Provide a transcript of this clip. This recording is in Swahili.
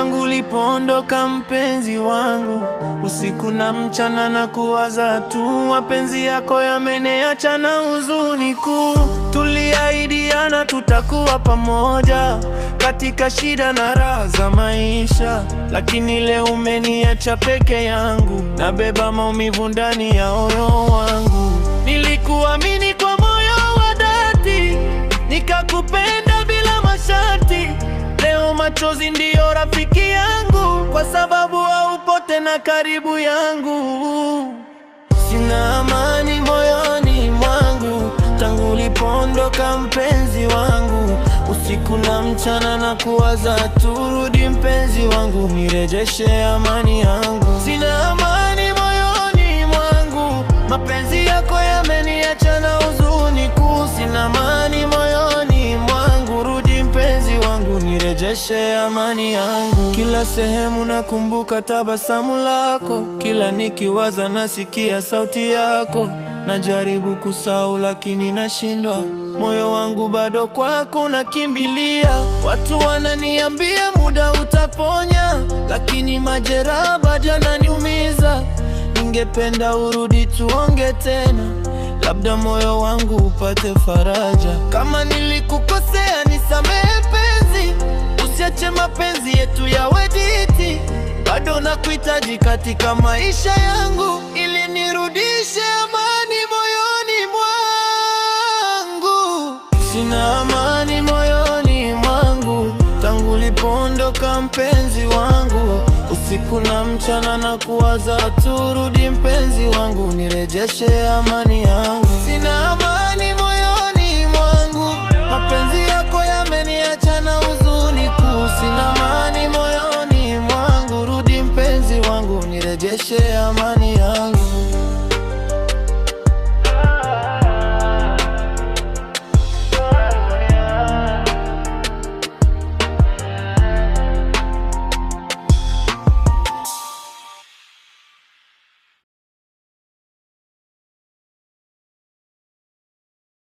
Tangu ulipoondoka mpenzi wangu, usiku na mchana na kuwaza tu. Mapenzi yako yameniacha na huzuni kuu. Tuliahidiana tutakuwa pamoja katika shida na raha za maisha, lakini leo umeniacha peke yangu. Nabeba maumivu ndani ya moyo wangu. Nilikuamini kwa moyo wa dhati, nikakupenda bila masharti. Leo machozi ndiyo rafiki yangu, kwa sababu haupo tena karibu yangu. Sina amani moyoni mwangu tangu ulipoondoka mpenzi wangu. Usiku na mchana na kuwaza tu, rudi mpenzi wangu, nirejeshe amani yangu. Sina amani moyoni mwangu, mapenzi yako yameniacha na huzuni kuu. Sina amani moyoni mwangu, rudi mpenzi wangu, nirejeshe amani yangu. Kila sehemu nakumbuka tabasamu lako, kila nikiwaza nasikia sauti yako. Najaribu kusahau lakini nashindwa, moyo wangu bado kwako nakimbilia. Watu wananiambia muda utaponya, lakini majeraha bado yananiumiza. Ningependa urudi tuonge tena, labda moyo wangu upate faraja. Kama nilikukosea nisamehe penzi, usiache mapenzi yetu yawe dhiti. Bado nakuhitaji katika maisha yangu, ili nirudishe amani moyoni mwangu. Sina amani moyoni mwangu tangu ulipoondoka mpenzi wangu. Usiku na mchana na kuwaza tu, rudi mpenzi wangu, nirejeshe amani yangu. Sina amani moyoni mwangu, mapenzi yako yameniacha na huzuni kuu. Sina amani moyoni mwangu, rudi mpenzi wangu, nirejeshe amani yangu.